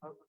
Nấu lẩu.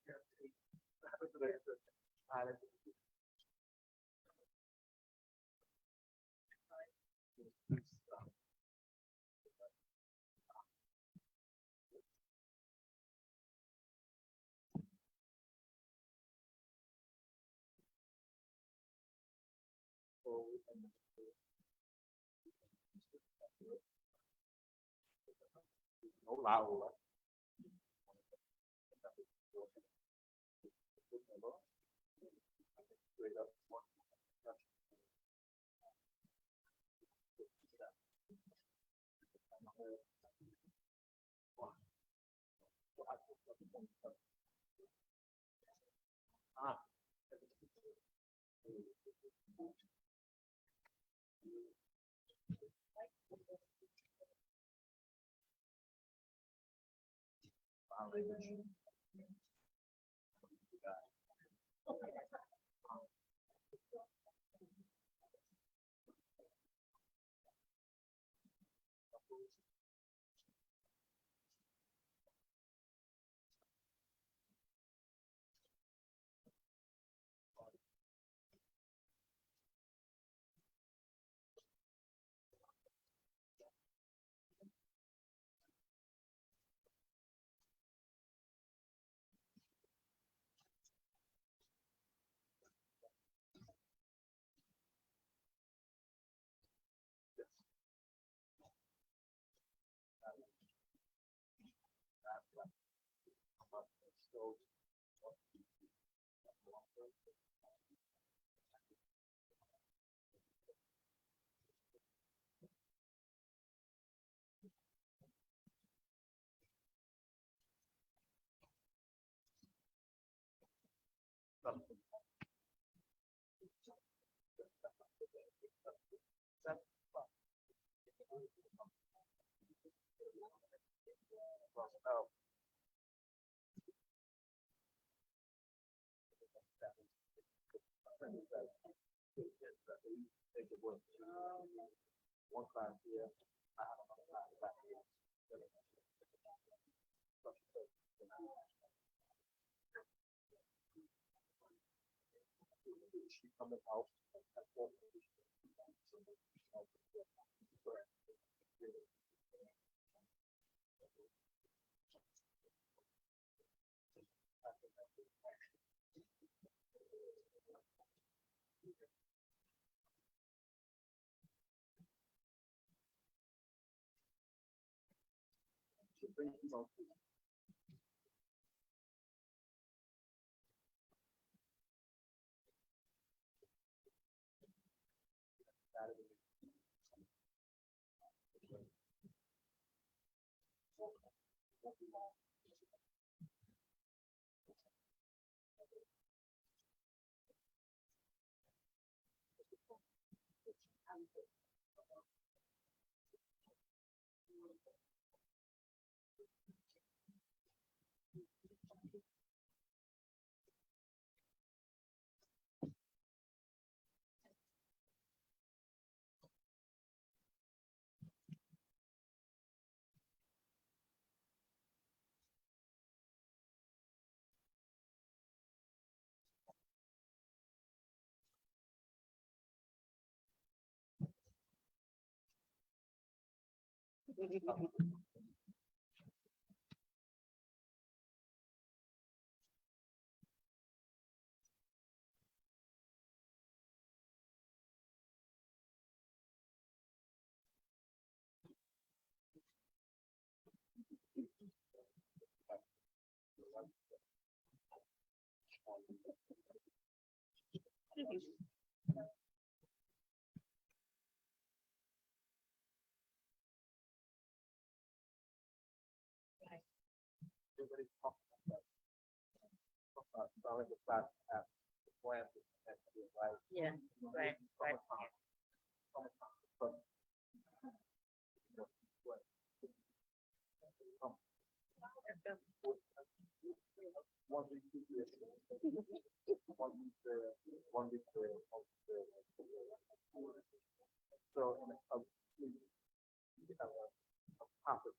One class here. She coming out. Everybody talk about solid class at the plant right? Yeah, right, right. One week, 2 years. 1 week there, 1 week there, 1 week there. So we have a topic.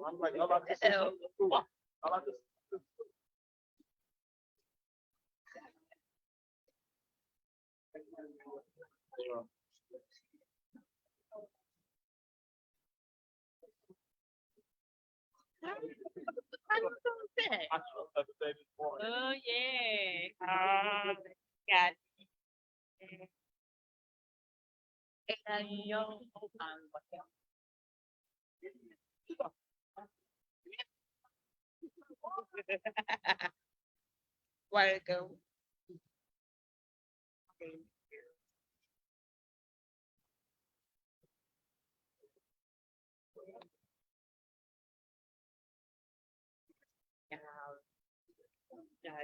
I'm like, how about this? Hello. How about this? Oh yeah. Got it. Welcome. Yeah.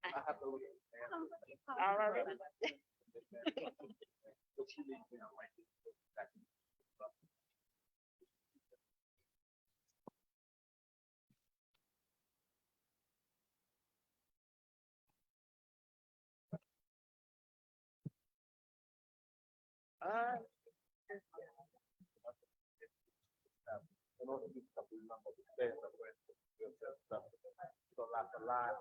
I have to look at it. All right. But she didn't, you know, like, I know that you can remember the day that went to the stuff. So like a lot.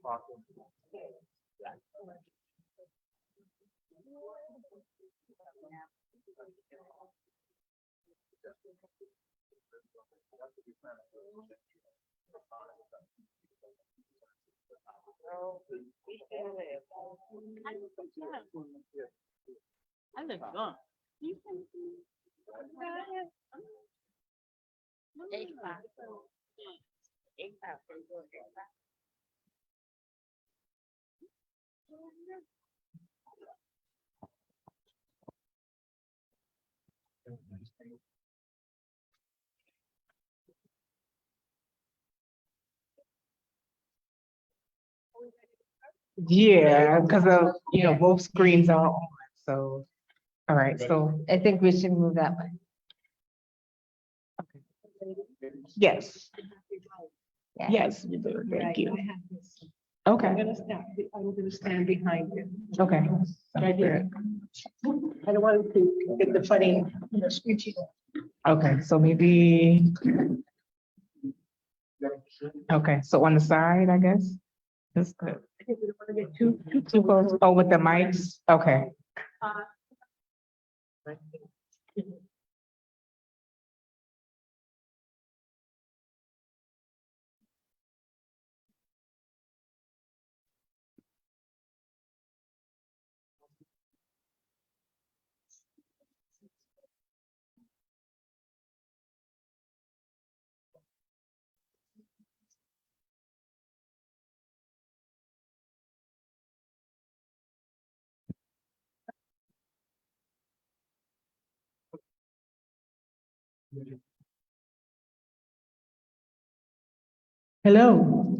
Talking. I look gone. Eight five. Eight five. Yeah, because of, both screens are on, so, all right, so, I think we should move that way. yes, Yeah. yes, you do, thank you. I'm Okay, gonna stand behind you. okay. Right here. I don't want to get the funny, screechy. Okay, so maybe, okay, so on the side, I guess? That's good. I think we don't want to get too Too close, oh, with the mics, okay. Hello,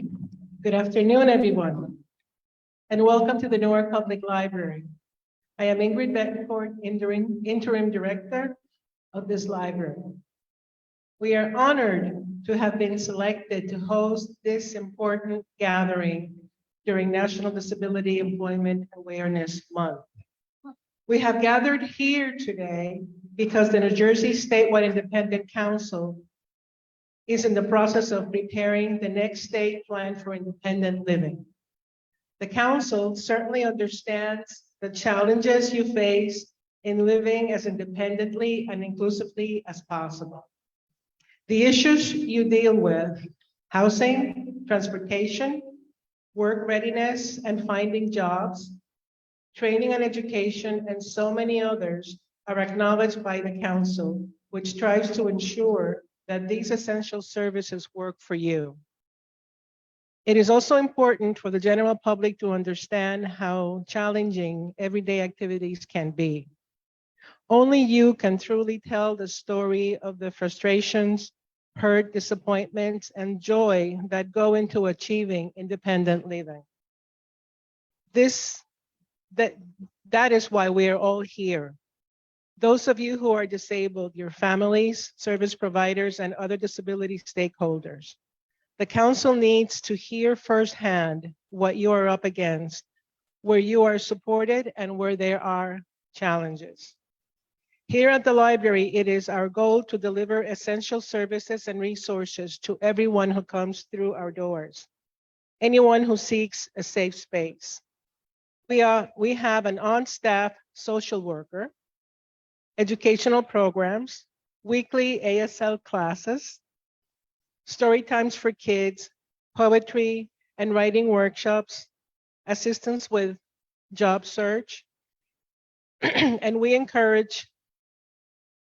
good afternoon, everyone, and welcome to the Newark Public Library. I am Ingrid Betancourt, interim director of this library. We are honored to have been selected to host this important gathering during National Disability Employment Awareness Month. We have gathered here today because the New Jersey Statewide Independent Council is in the process of preparing the next state plan for independent living. The council certainly understands the challenges you face in living as independently and inclusively as possible. The issues you deal with, housing, transportation, work readiness and finding jobs, training and education, and so many others are acknowledged by the council, which strives to ensure that these essential services work for you. It is also important for the general public to understand how challenging everyday activities can be. Only you can truly tell the story of the frustrations, hurt, disappointments, and joy that go into achieving independent living. This, that is why we are all here. Those of you who are disabled, your families, service providers, and other disability stakeholders. The council needs to hear firsthand what you are up against, where you are supported, and where there are challenges. Here at the library, it is our goal to deliver essential services and resources to everyone who comes through our doors, anyone who seeks a safe space. We have an on-staff social worker, educational programs, weekly ASL classes, story times for kids, poetry and writing workshops, assistance with job search, and we encourage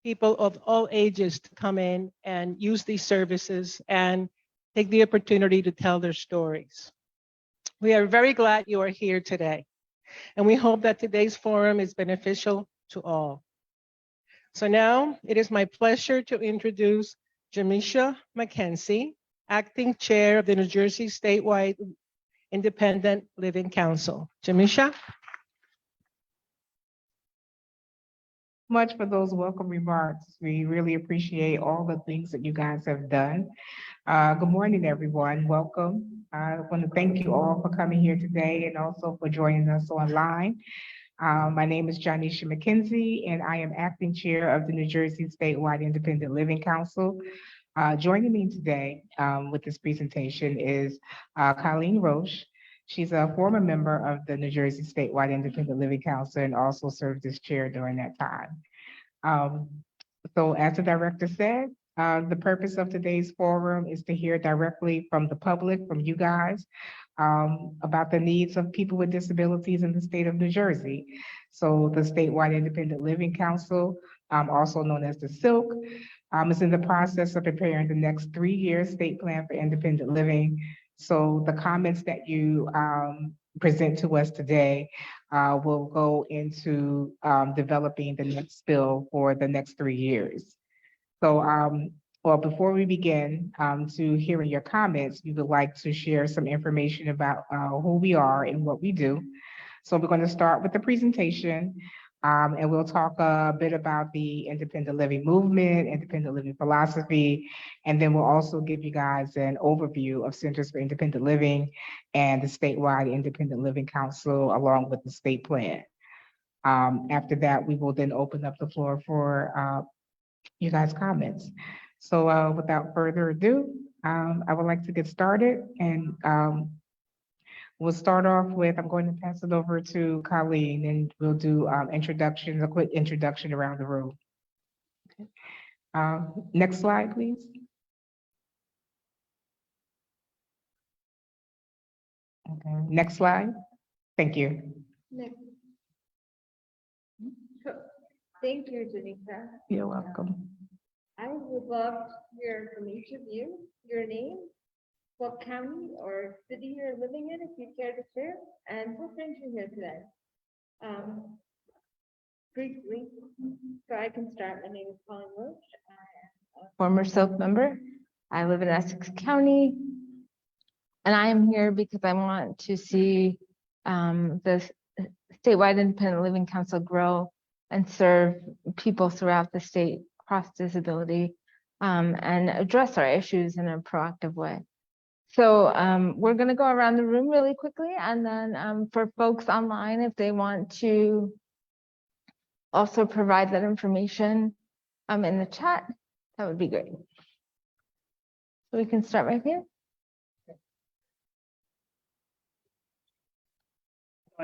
people of all ages to come in and use these services and take the opportunity to tell their stories. We are very glad you are here today, and we hope that today's forum is beneficial to all. So now it is my pleasure to introduce Jamisha McKenzie, Acting Chair of the New Jersey Statewide Independent Living Council. Jamisha? Much for those welcome remarks. We really appreciate all the things that you guys have done. Good morning, everyone. Welcome. I want to thank you all for coming here today and also for joining us online. My name is Janisha McKenzie, and I am acting chair of the New Jersey Statewide Independent Living Council. Joining me today with this presentation is Colleen Roche. She's a former member of the New Jersey Statewide Independent Living Council and also served as chair during that time. So as the director said, the purpose of today's forum is to hear directly from the public, from you guys, about the needs of people with disabilities in the state of New Jersey. So the Statewide Independent Living Council, also known as the SILC, is in the process of preparing the next 3-year state plan for independent living. So the comments that you present to us today will go into developing the next bill for the next 3 years. So, well, before we begin to hearing your comments, we would like to share some information about who we are and what we do. So we're going to start with the presentation, and we'll talk a bit about the independent living movement, independent living philosophy, and then we'll also give you guys an overview of Centers for Independent Living and the Statewide Independent Living Council, along with the state plan. After that, we will then open up the floor for you guys' comments. So without further ado, I would like to get started, and we'll start off with, I'm going to pass it over to Colleen, and we'll do introductions, a quick introduction around the room. Okay. Next slide, please. Okay. Next slide. Thank you. Next. Thank you, Janika. You're welcome. I would love to hear from each of you, your name, what county or city you're living in, if you care to share, and what brings you here today. Briefly, so I can start. My name is Colleen Roach. I am a former SILC member. I live in Essex County, and I am here because I want to see the Statewide Independent Living Council grow and serve people throughout the state across disability and address our issues in a proactive way. So we're going to go around the room really quickly, and then for folks online, if they want to also provide that information in the chat, that would be great. So we can start right here.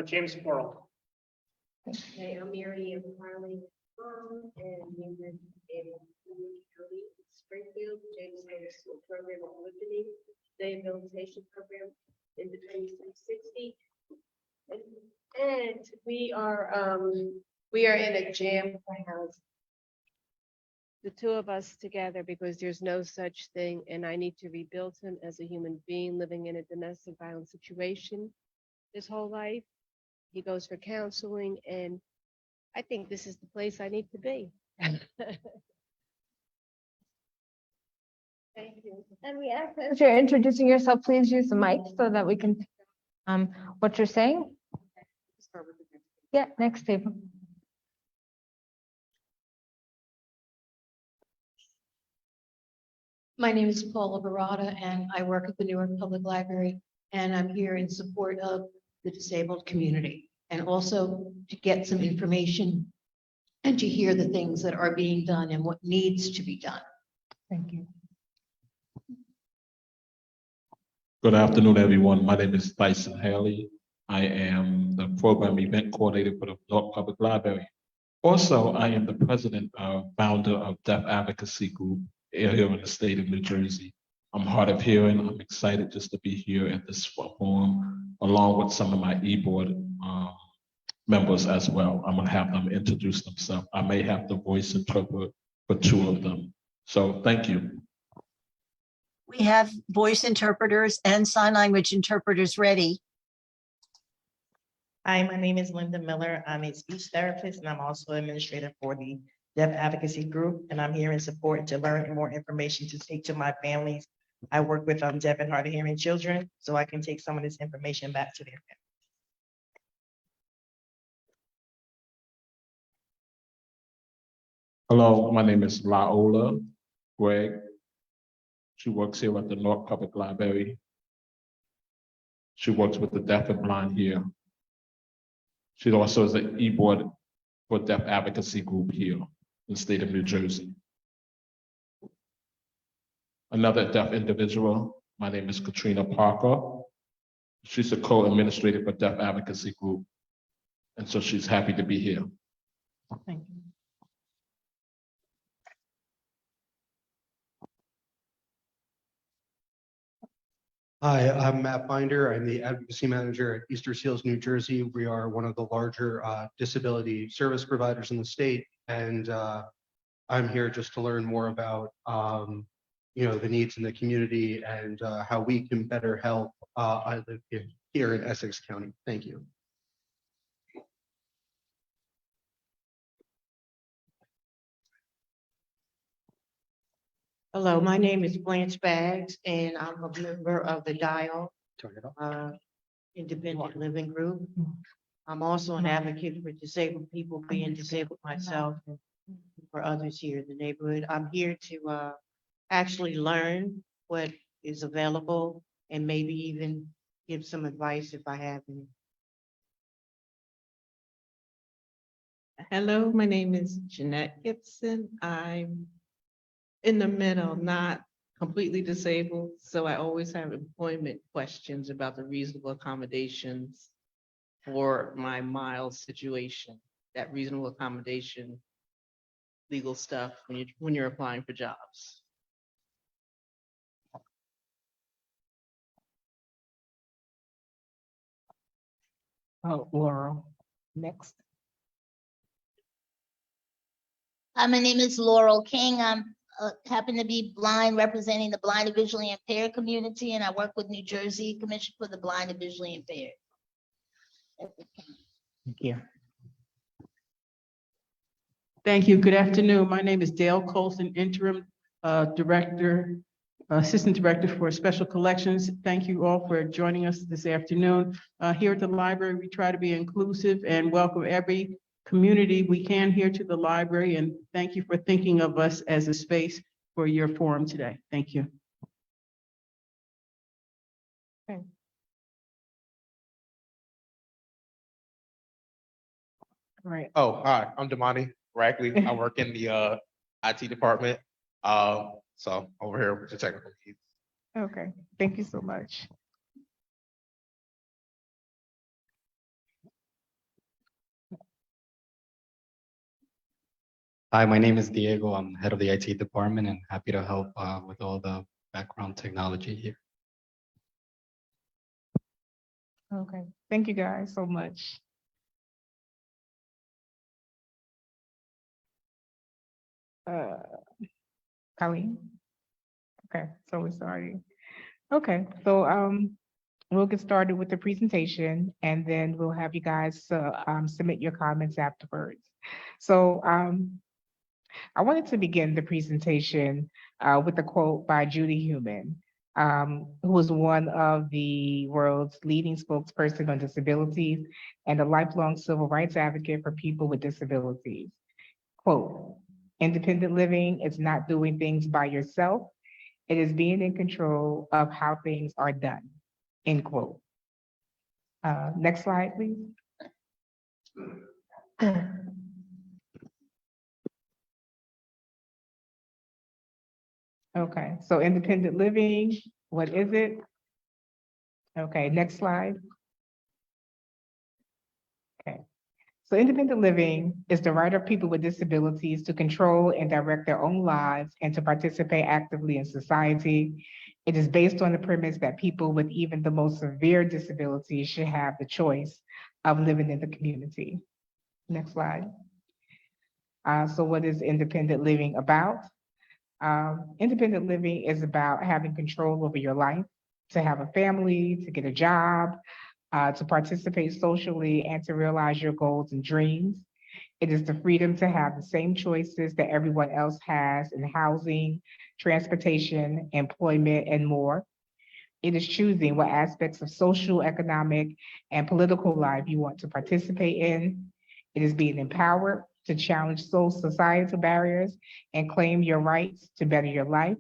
James Quarrel. Okay, I'm Mary and Carly, and we live in County, Springfield, James High School Program of Liberty, the Rehabilitation Program in the 2660. And we are in a jam for housing. The two of us together, because there's no such thing, and I need to rebuild him as a human being living in a domestic violence situation his whole life. He goes for counseling, and I think this is the place I need to be. Thank you. And we ask that as you're introducing yourself, please use the mic so that we can, what you're saying. Yeah, next table. My name is Paula Barada, and I work at the Newark Public Library, and I'm here in support of the disabled community, and also to get some information and to hear the things that are being done and what needs to be done. Thank you. Good afternoon, everyone. My name is Tyson Haley. I am the program event coordinator for the Newark Public Library. Also, I am the president and founder of Deaf Advocacy Group here in the state of New Jersey. I'm hard of hearing. I'm excited just to be here at this forum, along with some of my e-board members as well. I'm gonna have them introduce themselves. I may have to voice interpret for two of them. So thank you. We have voice interpreters and sign language interpreters ready. Hi, my name is Linda Miller. I'm a speech therapist and I'm also administrator for the Deaf Advocacy Group. And I'm here in support to learn more information to take to my families. I work with deaf and hard of hearing children, so I can take some of this information back to their families. Hello, my name is Laola Greg. She works here at the Newark Public Library. She works with the deaf and blind here. She also is an e-board for Deaf Advocacy Group here in the state of New Jersey. Another deaf individual, my name is Katrina Parker. She's a co-administrator for Deaf Advocacy Group. And so she's happy to be here. Thank you. Hi, I'm Matt Binder. I'm the advocacy manager at Easter Seals, New Jersey. We are one of the larger disability service providers in the state. And I'm here just to learn more about the needs in the community and how we can better help. I live here in Essex County. Thank you. Hello, my name is Blanche Baggs, and I'm a member of the Dial Turn it up. Independent Living Group. I'm also an advocate for disabled people, being disabled myself and for others here in the neighborhood. I'm here to actually learn what is available and maybe even give some advice if I have any. Hello, my name is Jeanette Gibson. I'm in the middle, not completely disabled, so I always have employment questions about the reasonable accommodations for my mild situation, that reasonable accommodation, legal stuff when you're applying for jobs. Oh, Laurel, next. Hi, my name is Laurel King. I'm happen to be blind, representing the blind and visually impaired community, and I work with New Jersey Commission for the Blind and Visually Impaired. Thank you. Thank you. Good afternoon. My name is Dale Colson, interim assistant director for special collections. Thank you all for joining us this afternoon. Here at the library, we try to be inclusive and welcome every community we can here to the library. And thank you for thinking of us as a space for your forum today. Thank you. Okay. All right. Oh, hi, I'm Damani Rackley. I work in the IT department. So over here with the technical needs. Okay, thank you so much. Hi, my name is Diego. I'm head of the IT department and happy to help with all the background technology here. Okay, thank you guys so much. Colleen? Okay, so we're starting. Okay, so we'll get started with the presentation and then we'll have you guys submit your comments afterwards. So I wanted to begin the presentation with a quote by Judy Heumann, who was one of the world's leading spokesperson on disabilities and a lifelong civil rights advocate for people with disabilities. Quote, independent living is not doing things by yourself. It is being in control of how things are done, end quote. Next slide, please. Okay, so independent living, what is it? Okay, next slide. Okay, so independent living is the right of people with disabilities to control and direct their own lives and to participate actively in society. It is based on the premise that people with even the most severe disabilities should have the choice of living in the community. Next slide. So what is independent living about? Independent living is about having control over your life, to have a family, to get a job, to participate socially, and to realize your goals and dreams. It is the freedom to have the same choices that everyone else has in housing, transportation, employment, and more. It is choosing what aspects of social, economic, and political life you want to participate in. It is being empowered to challenge societal barriers and claim your rights to better your life.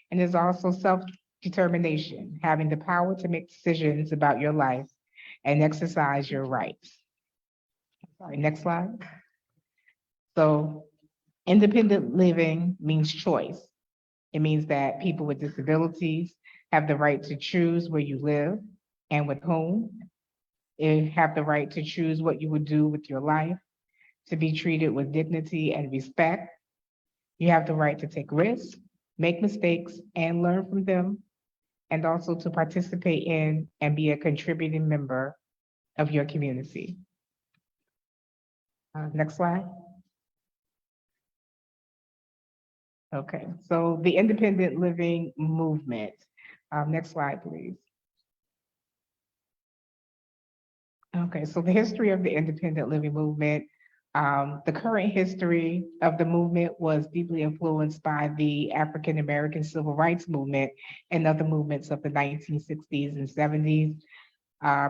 And it's also self-determination, having the power to make decisions about your life and exercise your rights. Sorry, next slide. So independent living means choice. It means that people with disabilities have the right to choose where you live and with whom. You have the right to choose what you would do with your life, to be treated with dignity and respect. You have the right to take risks, make mistakes, and learn from them, and also to participate in and be a contributing member of your community. Next slide. Okay, so the independent living movement. Next slide, please. Okay, so the history of the independent living movement. The current history of the movement was deeply influenced by the African American Civil Rights Movement and other movements of the 1960s and 70s.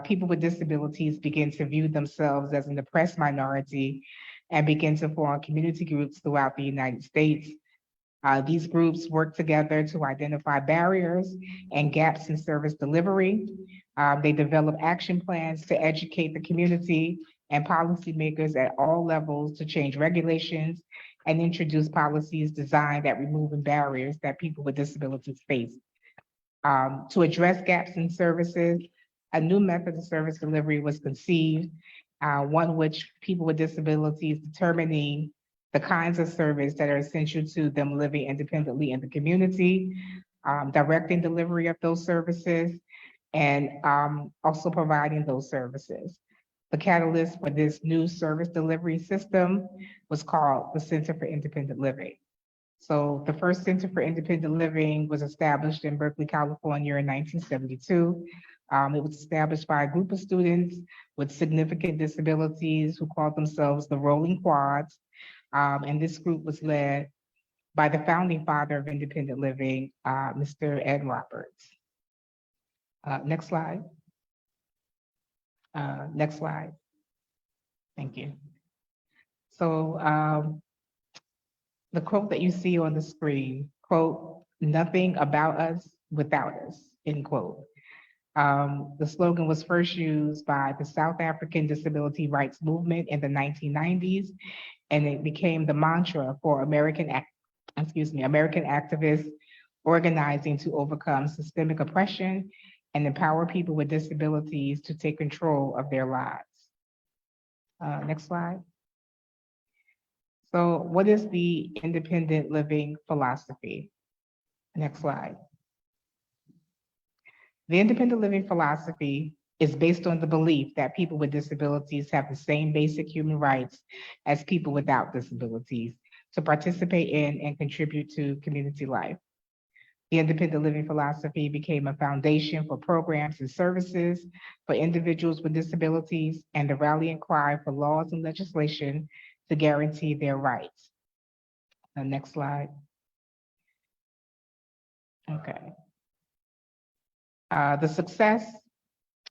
People with disabilities begin to view themselves as an oppressed minority and begin to form community groups throughout the United States. These groups work together to identify barriers and gaps in service delivery. They develop action plans to educate the community and policymakers at all levels to change regulations and introduce policies designed at removing barriers that people with disabilities face. To address gaps in services, a new method of service delivery was conceived, one which people with disabilities determining the kinds of service that are essential to them living independently in the community, directing delivery of those services, and also providing those services. The catalyst for this new service delivery system was called the Center for Independent Living. So the first Center for Independent Living was established in Berkeley, California in 1972. It was established by a group of students with significant disabilities who called themselves the Rolling Quads. And this group was led by the founding father of independent living, Mr. Ed Roberts. Next slide. Next slide. Thank you. So the quote that you see on the screen, quote, "Nothing about us without us," end quote. The slogan was first used by the South African disability rights movement in the 1990s, and it became the mantra for American activists organizing to overcome systemic oppression and empower people with disabilities to take control of their lives. Next slide. So what is the independent living philosophy? Next slide. The independent living philosophy is based on the belief that people with disabilities have the same basic human rights as people without disabilities to participate in and contribute to community life. The independent living philosophy became a foundation for programs and services for individuals with disabilities and the rallying cry for laws and legislation to guarantee their rights. The next slide. Okay. The success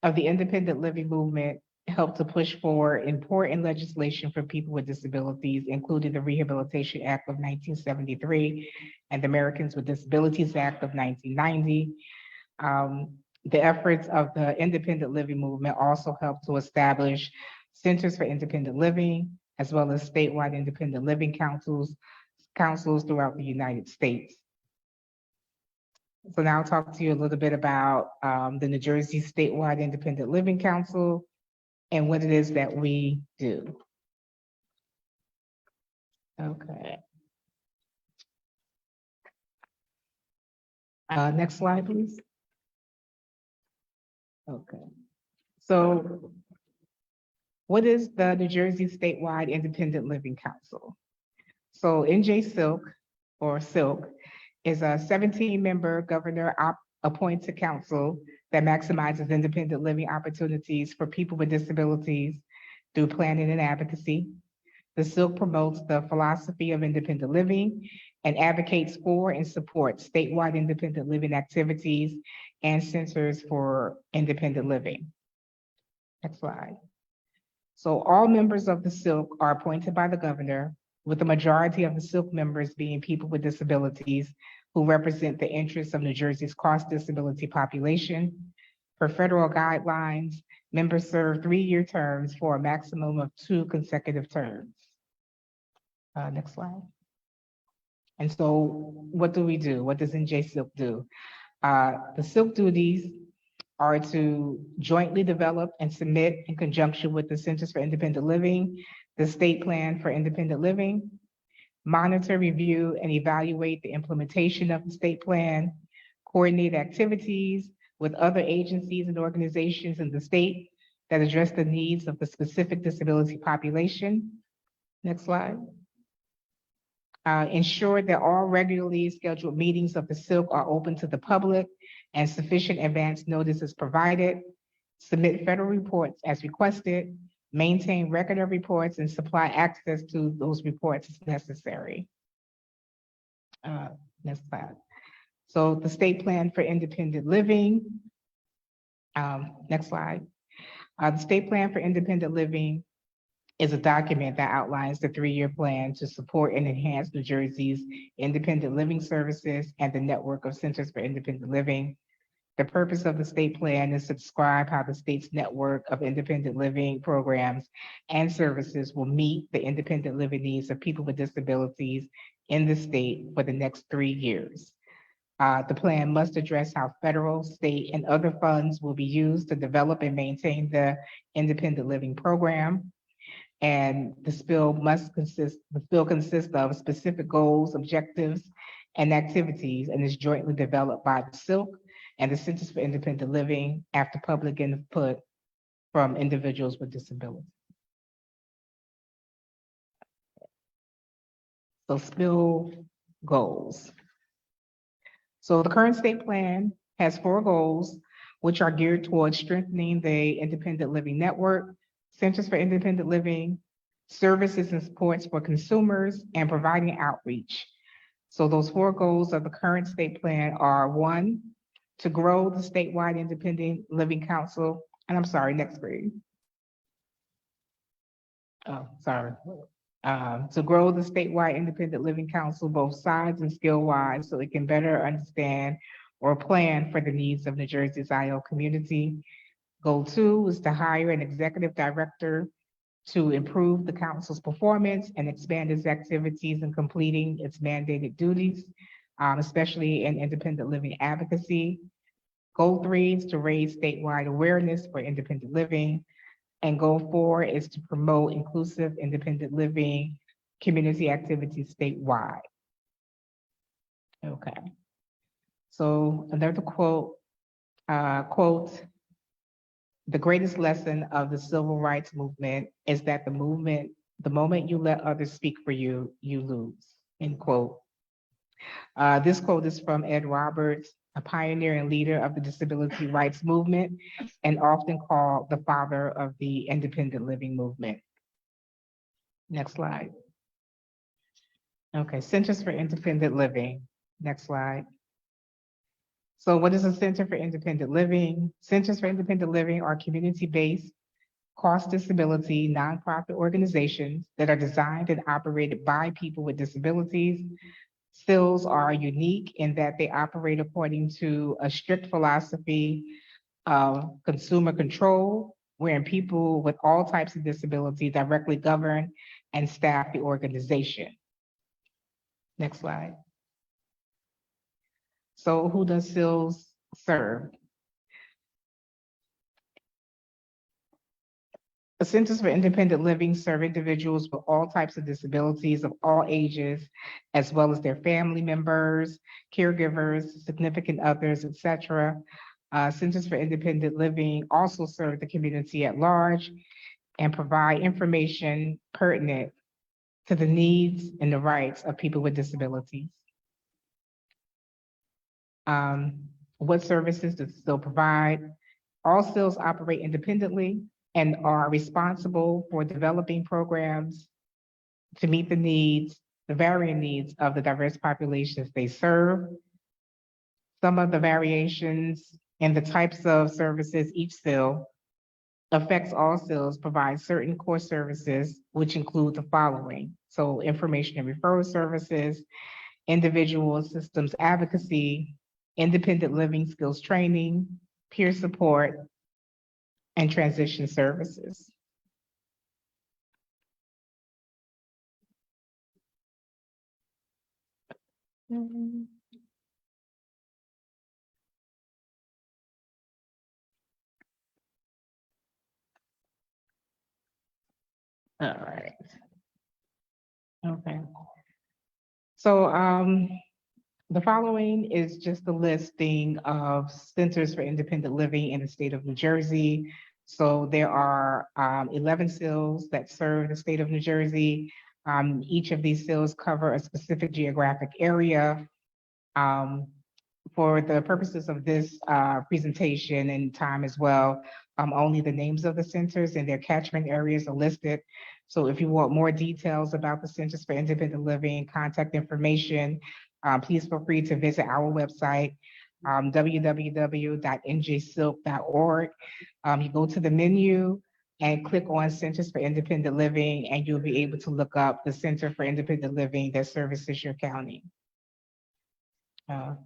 of the independent living movement helped to push forward important legislation for people with disabilities, including the Rehabilitation Act of 1973 and the Americans with Disabilities Act of 1990. The efforts of the independent living movement also helped to establish centers for independent living, as well as statewide independent living councils throughout the United States. So now I'll talk to you a little bit about the New Jersey Statewide Independent Living Council and what it is that we do. Okay. Next slide, please. Okay. So what is the New Jersey Statewide Independent Living Council? So NJ-SILC, or SILC, is a 17-member governor-appointed council that maximizes independent living opportunities for people with disabilities through planning and advocacy. The SILC promotes the philosophy of independent living and advocates for and supports statewide independent living activities and centers for independent living. Next slide. So all members of the SILC are appointed by the governor, with the majority of the SILC members being people with disabilities who represent the interests of New Jersey's cross-disability population. Per federal guidelines, members serve 3-year terms for a maximum of 2 consecutive terms. Next slide. And so what do we do? What does NJ-SILC do? The SILC duties are to jointly develop and submit in conjunction with the Centers for Independent Living, the State Plan for Independent Living, monitor, review, and evaluate the implementation of the state plan, coordinate activities with other agencies and organizations in the state that address the needs of the specific disability population. Next slide. Ensure that all regularly scheduled meetings of the SILC are open to the public and sufficient advance notice is provided. Submit federal reports as requested. Maintain record of reports and supply access to those reports as necessary. Next slide. So the state plan for independent living. Next slide. The state plan for independent living is a document that outlines the 3-year plan to support and enhance New Jersey's independent living services and the network of centers for independent living. The purpose of the state plan is to describe how the state's network of independent living programs and services will meet the independent living needs of people with disabilities in the state for the next 3 years. The plan must address how federal, state, and other funds will be used to develop and maintain the independent living program. And the spill consists of specific goals, objectives, and activities, and is jointly developed by the SILC and the Centers for Independent Living after public input from individuals with disabilities. So spill goals. So the current state plan has 4 goals, which are geared towards strengthening the independent living network, centers for independent living, services and supports for consumers, and providing outreach. So those 4 goals of the current state plan are: 1, to grow the statewide independent living council. And I'm sorry, next grade. Oh, sorry. To grow the statewide independent living council, both size and skill wise, so it can better understand or plan for the needs of New Jersey's IL community. Goal 2 is to hire an executive director to improve the council's performance and expand its activities in completing its mandated duties, especially in independent living advocacy. Goal 3 is to raise statewide awareness for independent living. And goal 4 is to promote inclusive independent living community activities statewide. Okay. So another quote, the greatest lesson of the civil rights movement is that the moment you let others speak for you, you lose, end quote. This quote is from Ed Roberts, a pioneer and leader of the disability rights movement, and often called the father of the independent living movement. Next slide. Okay, Centers for Independent Living. Next slide. So what is a Center for Independent Living? Centers for Independent Living are community-based, cost disability, nonprofit organizations that are designed and operated by people with disabilities. CILs are unique in that they operate according to a strict philosophy of consumer control, wherein people with all types of disability directly govern and staff the organization. Next slide. So who does CILs serve? The Centers for Independent Living serve individuals with all types of disabilities of all ages, as well as their family members, caregivers, significant others, etc. Centers for Independent Living also serve the community at large and provide information pertinent to the needs and the rights of people with disabilities. What services does CIL provide? All CILs operate independently and are responsible for developing programs to meet the needs, the varying needs of the diverse populations they serve. Some of the variations in the types of services each CIL affects all CILs provide certain core services, which include the following. So information and referral services, individual systems advocacy, independent living skills training, peer support, and transition services. All right. Okay. So the following is just a listing of centers for independent living in the state of New Jersey. So there are 11 CILs that serve the state of New Jersey. Each of these CILs cover a specific geographic area. For the purposes of this presentation and time as well, only the names of the centers and their catchment areas are listed. So if you want more details about the Centers for Independent Living, contact information, please feel free to visit our website, www.njsilk.org. You go to the menu and click on Centers for Independent Living, and you'll be able to look up the Center for Independent Living that services your county.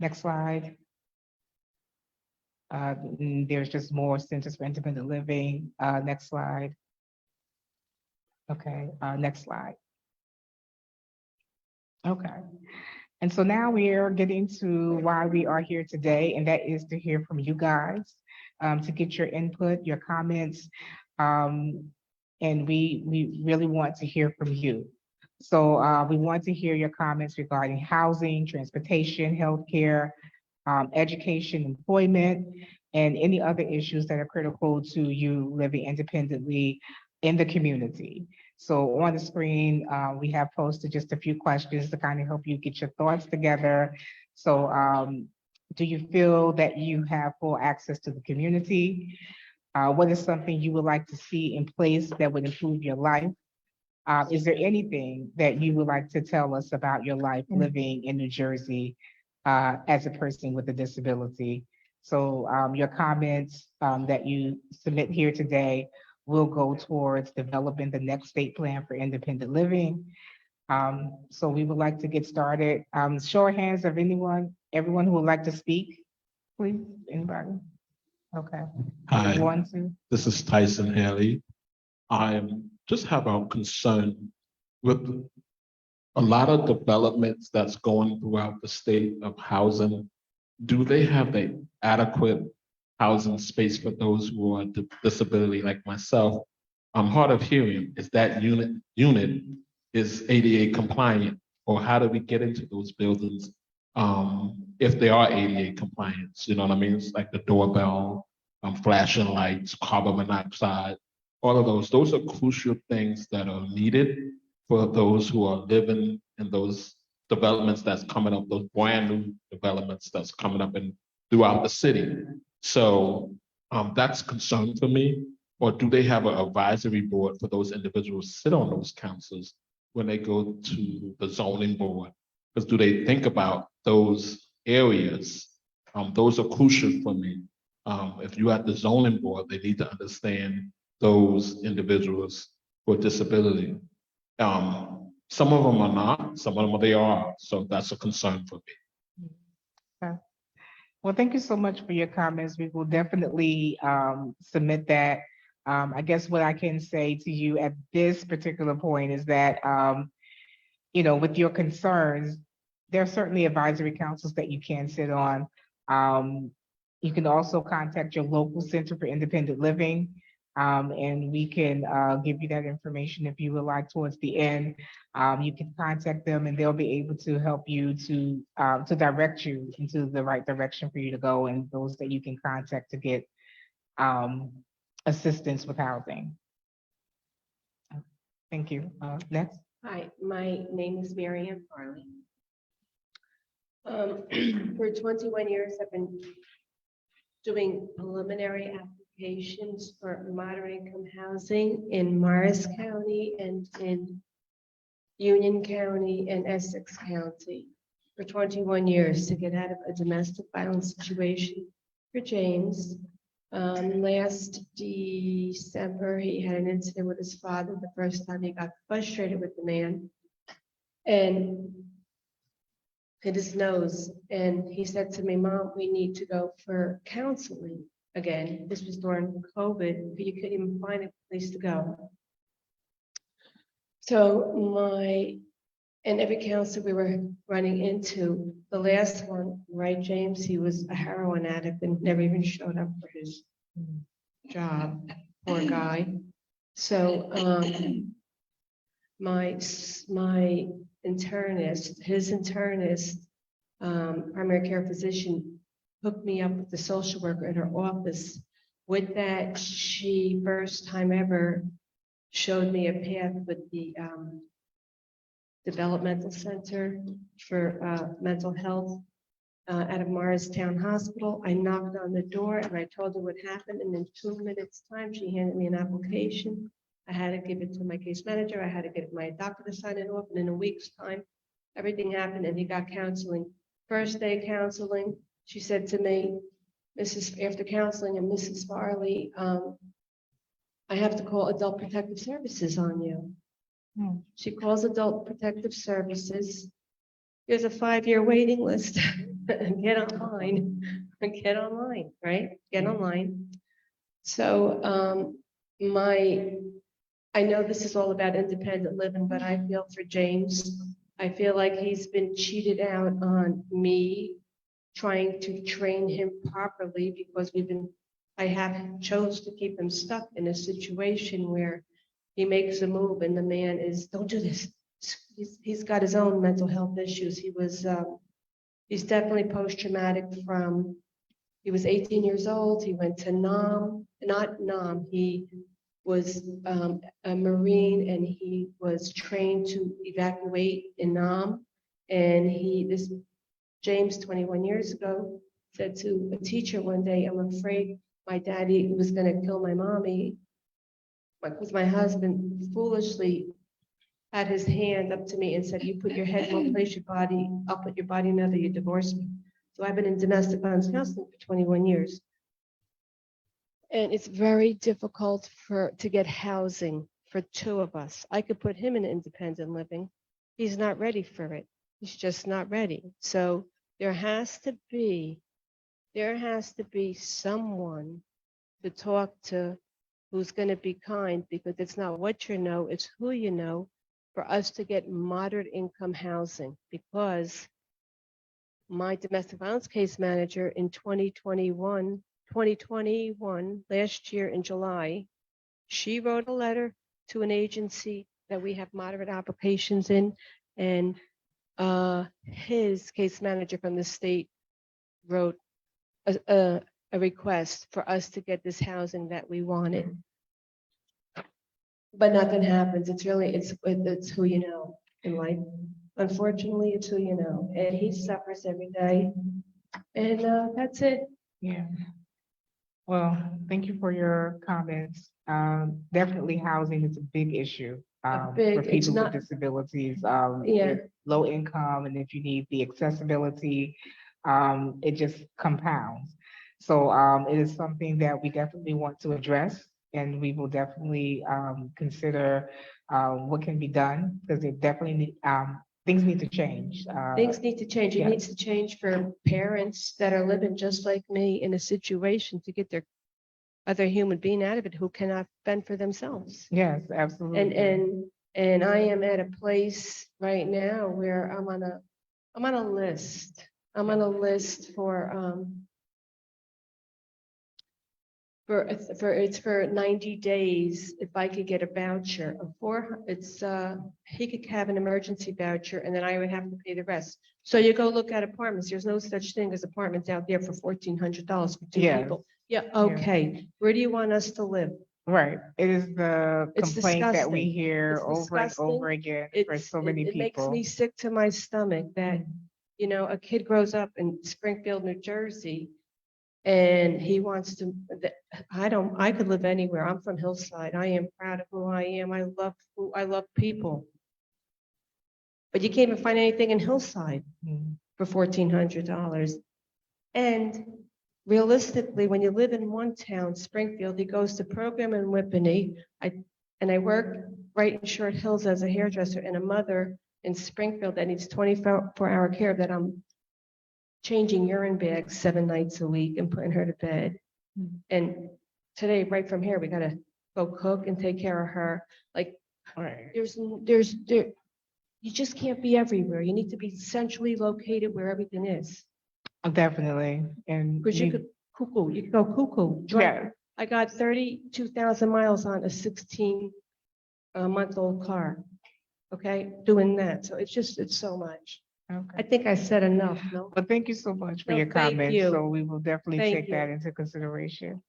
Next slide. There's just more Centers for Independent Living. Next slide. Okay, next slide. Okay. And so now we are getting to why we are here today, and that is to hear from you guys, to get your input, your comments, and we really want to hear from you. So we want to hear your comments regarding housing, transportation, healthcare, education, employment, and any other issues that are critical to you living independently in the community. So on the screen, we have posted just a few questions to kind of help you get your thoughts together. So do you feel that you have full access to the community? What is something you would like to see in place that would improve your life? Is there anything that you would like to tell us about your life living in New Jersey as a person with a disability? So your comments that you submit here today will go towards developing the next state plan for independent living. So we would like to get started. Show of hands of everyone who would like to speak, please. Anybody? Okay. Hi, One, two. this is Tyson Haley. I just have a concern with a lot of developments that's going throughout the state of housing. Do they have the adequate housing space for those who are disability like myself? I'm hard of hearing. Is that unit is ADA compliant, or how do we get into those buildings if they are ADA compliant? You know what I mean? It's like the doorbell, flashing lights, carbon monoxide, all of those. Those are crucial things that are needed for those who are living in those developments that's coming up, those brand new developments that's coming up throughout the city. So that's a concern for me. Or do they have an advisory board for those individuals to sit on those councils when they go to the zoning board? Because do they think about those areas? Those are crucial for me. If you're at the zoning board, they need to understand those individuals with disability. Some of them are not, some of them they are. So that's a concern for me. Okay. Well, thank you so much for your comments. We will definitely submit that. I guess what I can say to you at this particular point is that, you know, with your concerns, there are certainly advisory councils that you can sit on. You can also contact your local Center for Independent Living, and we can give you that information if you would like towards the end. You can contact them and they'll be able to help you to direct you into the right direction for you to go, and those that you can contact to get assistance with housing. Thank you. Next. Hi, my name is Mary Ann Farley. For 21 years, I've been doing preliminary applications for moderate income housing in Morris County and in Union County and Essex County for 21 years to get out of a domestic violence situation for James. Last December, he had an incident with his father. The first time he got frustrated with the man and hit his nose. And he said to me, "Mom, we need to go for counseling again." This was during COVID, but you couldn't even find a place to go. So every counselor we were running into, the last one, right, James, he was a heroin addict and never even showed up for his job, poor guy. So my internist, his internist, primary care physician hooked me up with the social worker at her office. With that, she first time ever showed me a path with the developmental center for mental health out of Morristown Hospital. I knocked on the door and I told her what happened, and in 2 minutes time, she handed me an application. I had to give it to my case manager. I had to get my doctor to sign it off, and in a week's time, everything happened and he got counseling. First day counseling, she said to me, after counseling, and Mrs. Farley, I have to call Adult Protective Services on you. She calls Adult Protective Services. There's a 5-year waiting list. Get online, right? Get online. So I know this is all about independent living, but I feel for James. I feel like he's been cheated out on me trying to train him properly, because I have chose to keep him stuck in a situation where he makes a move and the man is, don't do this. He's got his own mental health issues. He's definitely post-traumatic he was 18 years old. He went to Nam. He was a Marine and he was trained to evacuate in Nam. And James, 21 years ago, said to a teacher one day, "I'm afraid my daddy was going to kill my mommy," because my husband foolishly had his hand up to me and said, "You put your head in one place, I'll put your body in another, you divorce me." So I've been in domestic violence counseling for 21 years. And it's very difficult to get housing for 2 of us. I could put him in independent living. He's not ready for it. He's just not ready. So there has to be someone to talk to who's going to be kind, because it's not what you know, it's who you know, for us to get moderate income housing. Because my domestic violence case manager in 2021, last year in July, she wrote a letter to an agency that we have moderate applications in, and his case manager from the state wrote a request for us to get this housing that we wanted. But nothing happens. It's who you know in life. Unfortunately, it's who you know. And he suffers every day. And that's it. Yeah. Well, thank you for your comments. Definitely housing is a big issue. For big, it's people with not- disabilities, Yeah. with low income, and if you need the accessibility, it just compounds. So, it is something that we definitely want to address, and we will definitely, consider, what can be done, because it definitely need, things need to change. Things need to change. It yeah. needs to change for parents that are living just like me in a situation to get their other human being out of it who cannot fend for themselves. Yes, absolutely. And I am at a place right now where I'm on a list. I'm on a list for 90 days. If I could get a voucher of he could have an emergency voucher and then I would have to pay the rest. So you go look at apartments. There's no such thing as apartments out there for $1,400 for two Yes. people. Yeah, okay. Where do you want us to live? Right. It is the It's complaint that we disgusting. hear It's over and disgusting. over again for so many It makes people. me sick to my stomach that, a kid grows up in Springfield, New Jersey, and he wants to, I could live anywhere. I'm from Hillside. I am proud of who I am. I love people. But you can't even find anything in Hillside for $1,400. And realistically, when you live in one town, Springfield, he goes to program in Whippany. I work right in Short Hills as a hairdresser and a mother in Springfield that needs 24-hour care that I'm changing urine bags 7 nights a week and putting her to bed. And today, right from here, we gotta go cook and take care of her. Like, you just can't be everywhere. You need to be centrally located where everything is. Definitely. And Because you could go cuckoo. Yeah. I got 32,000 miles on a 16-month-old car. Okay, doing that. So it's so much. Okay. I think I said enough, no? But thank you so much for No, your thank comments. you. So we will definitely Thank take you. that into consideration.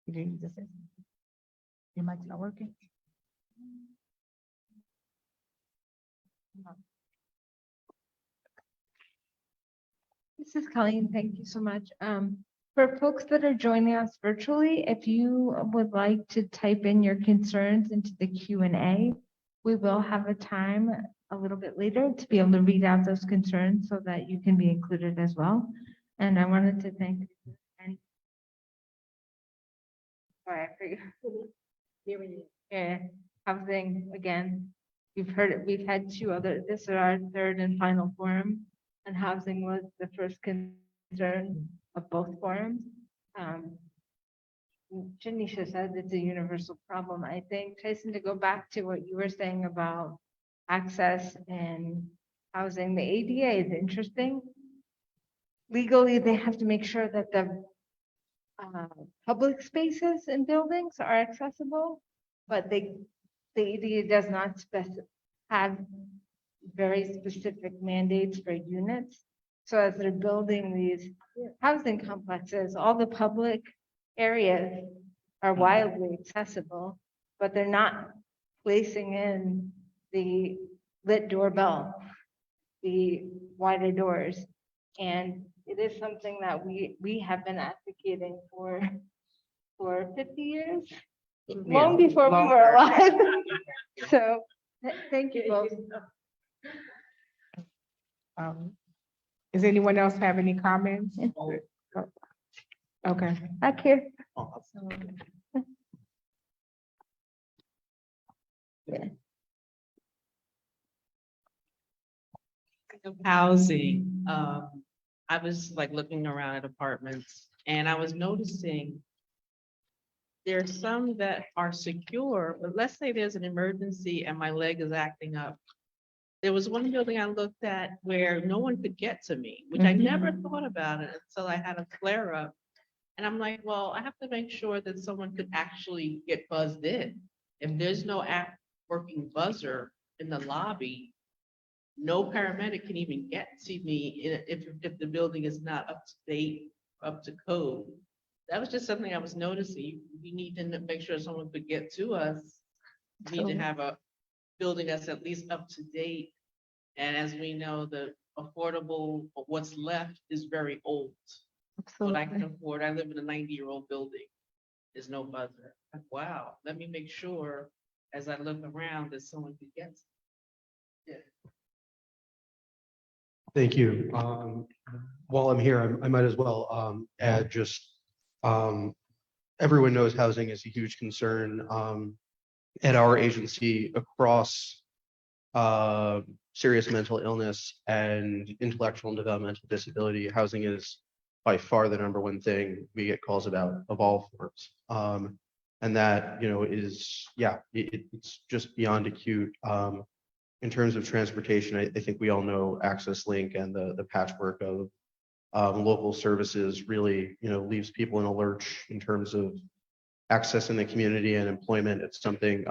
You didn't need to say something? Your mic's not working? This is Colleen. Thank you so much. For folks that are joining us virtually, if you would like to type in your concerns into the Q&A, we will have a time a little bit later to be able to read out those concerns so that you can be included as well. And I wanted to thank sorry, I forgot. Yeah, housing again. You've heard it. We've had two other. This is our third and final forum, and housing was the first concern of both forums. Janisha said it's a universal problem. I think, Tyson, to go back to what you were saying about access and housing, the ADA is interesting. Legally, they have to make sure that the public spaces and buildings are accessible, but the ADA does not have very specific mandates for units. So as they're building these housing complexes, all the public areas are wildly accessible, but they're not placing in the lit doorbell, the wider doors. And it is something that we have been advocating for 50 years, long before we were alive. So thank you both. Does anyone else have any comments? Okay. Back here. Of housing, I was like looking around at apartments and I was noticing there's some that are secure, but let's say there's an emergency and my leg is acting up. There was one building I looked at where no one could get to me, which I never thought about it until I had a flare up. And I'm like, well, I have to make sure that someone could actually get buzzed in. If there's no working buzzer in the lobby, no paramedic can even get to me if the building is not up to date, up to code. That was just something I was noticing. We need to make sure someone could get to us. We need to have a building that's at least up to date. And as we know, the affordable, but what's left is very old. What I can afford, I live in a 90-year-old building, is no buzzer. Wow, let me make sure as I look around that someone can get. Yeah. Thank you. While I'm here, I might as well add just, everyone knows housing is a huge concern at our agency across serious mental illness and intellectual and developmental disability. Housing is by far the number one thing we get calls about of all forms. And that, is, it's just beyond acute. In terms of transportation, I think we all know Access Link and the patchwork of local services really, leaves people in a lurch in terms of access in the community and employment. It's something,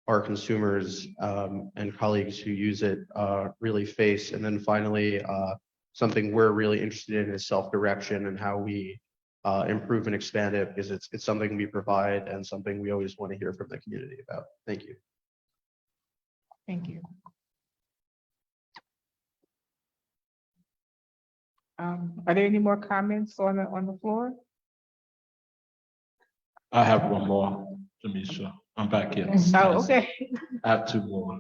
our consumers and colleagues who use it really face. And then finally, something we're really interested in is self-direction and how we improve and expand it, because it's something we provide and something we always want to hear from the community about. Thank you. Thank you. Are there any more comments on the floor? I have one more, Jamisha. I'm back here. Oh, okay. I have two more.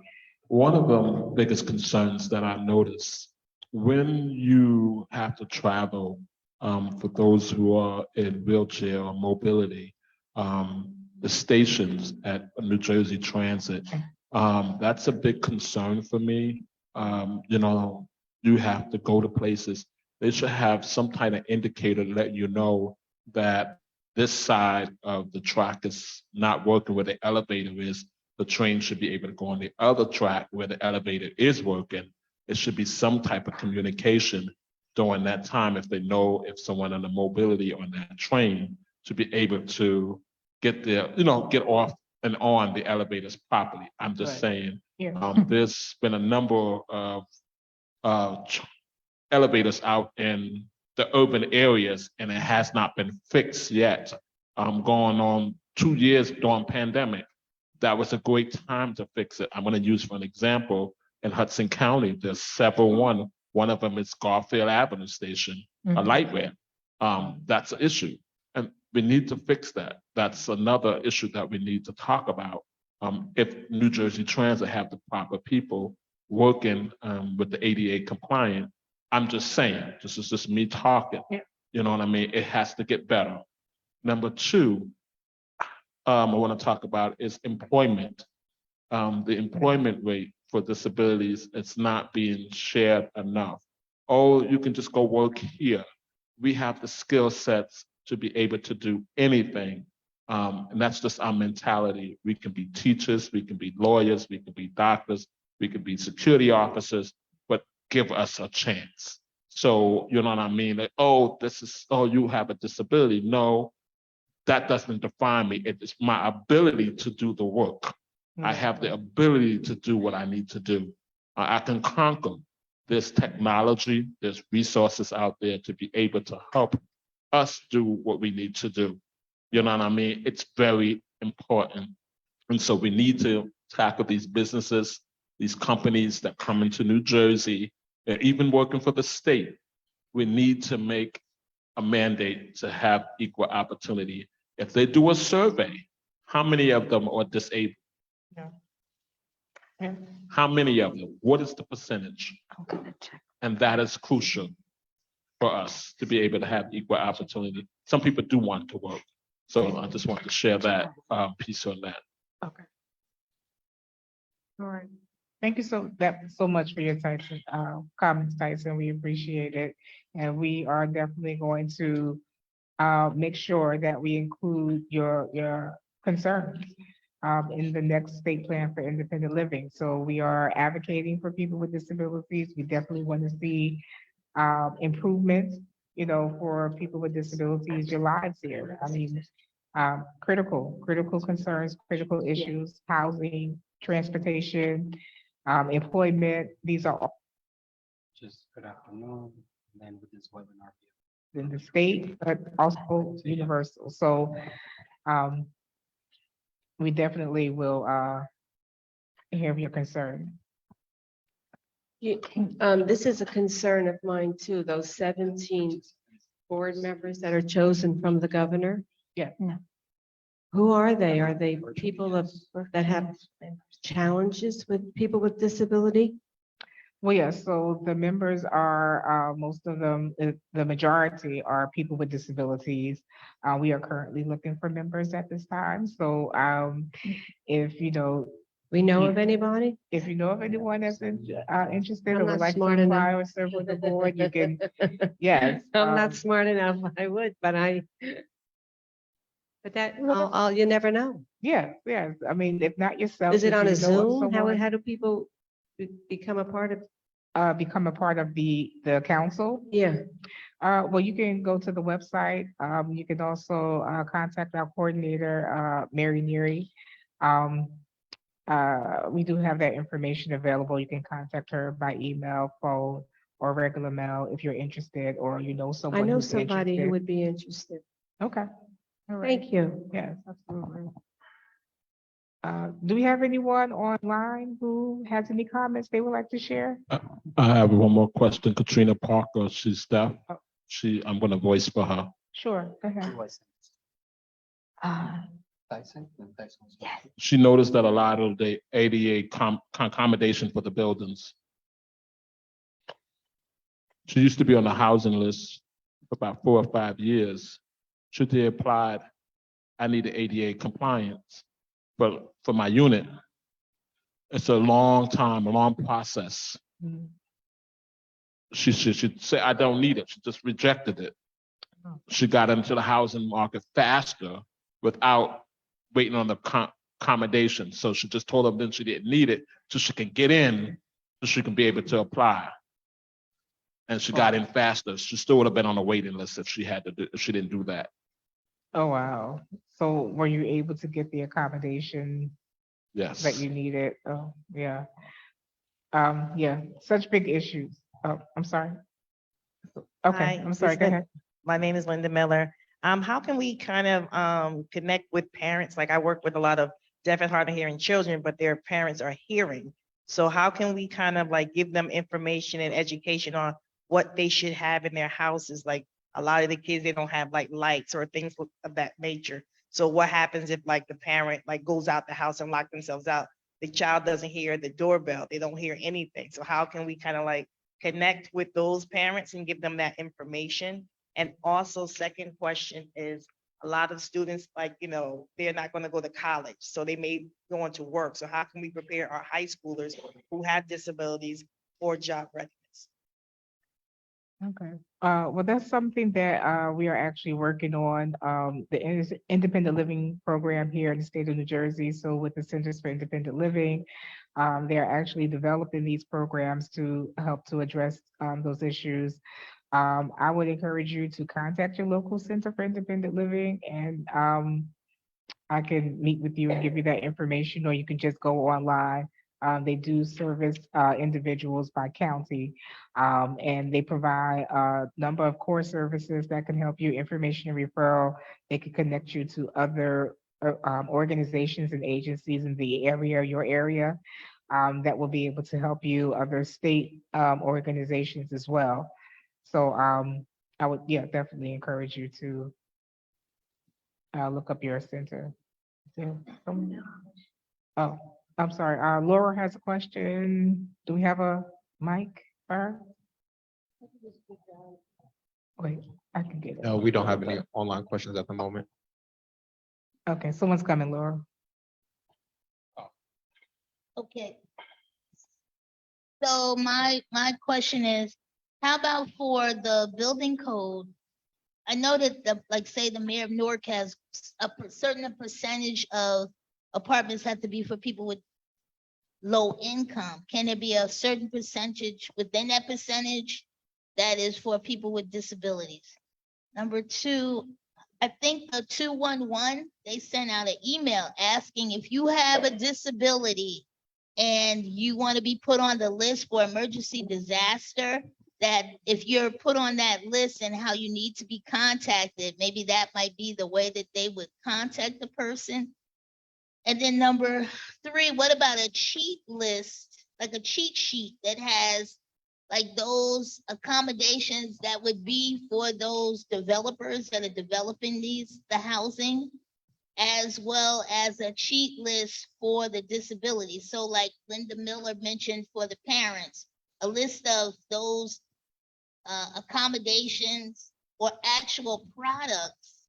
One of the biggest concerns that I notice when you have to travel, for those who are in wheelchair or mobility, the stations at New Jersey Transit, that's a big concern for me. You have to go to places. They should have some kind of indicator to let you know that this side of the track is not working where the elevator is. The train should be able to go on the other track where the elevator is working. It should be some type of communication during that time if they know if someone on the mobility on that train to be able to get there, get off and on the elevators properly. I'm just saying, there's been a number of elevators out in the urban areas, and it has not been fixed yet. Going on 2 years during pandemic, that was a great time to fix it. I'm going to use for an example in Hudson County. There's several one. One of them is Garfield Avenue Station, a light rail. That's an issue, and we need to fix that. That's another issue that we need to talk about. If New Jersey Transit have the proper people working with the ADA compliant, I'm just saying, this is just me talking. You know what I mean? It has to get better. Number two, I want to talk about is employment. The employment rate for disabilities, it's not being shared enough. Oh, you can just go work here. We have the skill sets to be able to do anything. And that's just our mentality. We can be teachers, we can be lawyers, we can be doctors, we can be security officers, but give us a chance. So, you know what I mean? Like, you have a disability. No, that doesn't define me. It is my ability to do the work. I have the ability to do what I need to do. I can conquer. There's technology, there's resources out there to be able to help us do what we need to do. You know what I mean? It's very important. And so we need to tackle these businesses, these companies that come into New Jersey, and even working for the state. We need to make a mandate to have equal opportunity. If they do a survey, how many of them are disabled? How many of them? What is the percentage? I'm gonna check. And that is crucial for us to be able to have equal opportunity. Some people do want to work. So I just want to share that piece on that. Okay. All right. Thank you so much for your Tyson, comments, Tyson. We appreciate it. And we are definitely going to make sure that we include your concerns in the next state plan for independent living. So we are advocating for people with disabilities. We definitely want to see improvements, for people with disabilities, your lives here. I mean, critical concerns, critical issues, housing, transportation, employment. These are all Just good afternoon, and then with this webinar. in the state, but also universal. So we definitely will hear your concern. This is a concern of mine too, those 17 board members that are chosen from the governor. Yeah. Who are they? Are they people that have challenges with people with disability? Well, yeah, so the members are, most of them, the majority are people with disabilities. We are currently looking for members at this time. So if you know, We know of anybody? if you know of anyone that's interested I'm or would not like to smart enough. apply or serve with the board, you can, yes. I'm not smart enough. I would, but you never know. Yes, yes. I mean, if not yourself. Is it if on you a know of Zoom? someone, How do people become a part of? become a part of the council? Yeah. Well, you can go to the website. You can also contact our coordinator, Mary Neary. We do have that information available. You can contact her by email, phone, or regular mail if you're interested, or you know someone I know who's somebody interested. who would be interested. Okay. All right. Thank you. Yes, absolutely. Do we have anyone online who has any comments they would like to share? I have one more question. Katrina Parker, she's deaf. I'm gonna voice for her. Sure, go ahead. She noticed that a lot of the ADA accommodation for the buildings. She used to be on the housing list for about 4 or 5 years. Should they applied, I need the ADA compliance. But for my unit, it's a long time, a long process. Mm. She should say, I don't need it. She just rejected it. She got into the housing market faster without waiting on the accommodation. So she just told them then she didn't need it, so she can get in, so she can be able to apply. And she got in faster. She still would have been on the waiting list if she didn't do that. Oh, wow. So were you able to get the accommodation Yes. that you needed? Oh, yeah. Yeah, such big issues. Oh, I'm sorry. Okay, Hi, I'm sorry, go ahead. My name is Linda Miller. How can we kind of connect with parents? Like I work with a lot of deaf and hard of hearing children, but their parents are hearing. So how can we kind of like give them information and education on what they should have in their houses? Like a lot of the kids, they don't have like lights or things of that nature. So what happens if like the parent like goes out the house and lock themselves out? The child doesn't hear the doorbell. They don't hear anything. So how can we kind of like connect with those parents and give them that information? And also second question is a lot of students, like, you know, they're not going to go to college, so they may go into work. So how can we prepare our high schoolers who have disabilities for job readiness? Okay. Well, that's something that we are actually working on. The independent living program here in the state of New Jersey. So with the Centers for Independent Living, they're actually developing these programs to help to address those issues. I would encourage you to contact your local Center for Independent Living, and I can meet with you and give you that information, or you can just go online. They do service individuals by county, and they provide a number of core services that can help you, information and referral. They can connect you to other organizations and agencies in the area, your area, that will be able to help you, other state organizations as well. So I would, yeah, definitely encourage you to look up your center. Oh, I'm sorry. Laura has a question. Do we have a mic for her? Wait, I can get it. No, we don't have any online questions at the moment. Okay, someone's coming, Laura. Okay. So my question is, how about for the building code? I know that like say the mayor of Newark has a certain percentage of apartments have to be for people with low income. Can there be a certain percentage within that percentage that is for people with disabilities? Number two, I think the 211, they sent out an email asking if you have a disability and you want to be put on the list for emergency disaster, that if you're put on that list and how you need to be contacted, maybe that might be the way that they would contact the person. And then number three, what about a cheat list like a cheat sheet that has like those accommodations that would be for those developers that are developing the housing, as well as a cheat list for the disability. So like Linda Miller mentioned for the parents, a list of those accommodations or actual products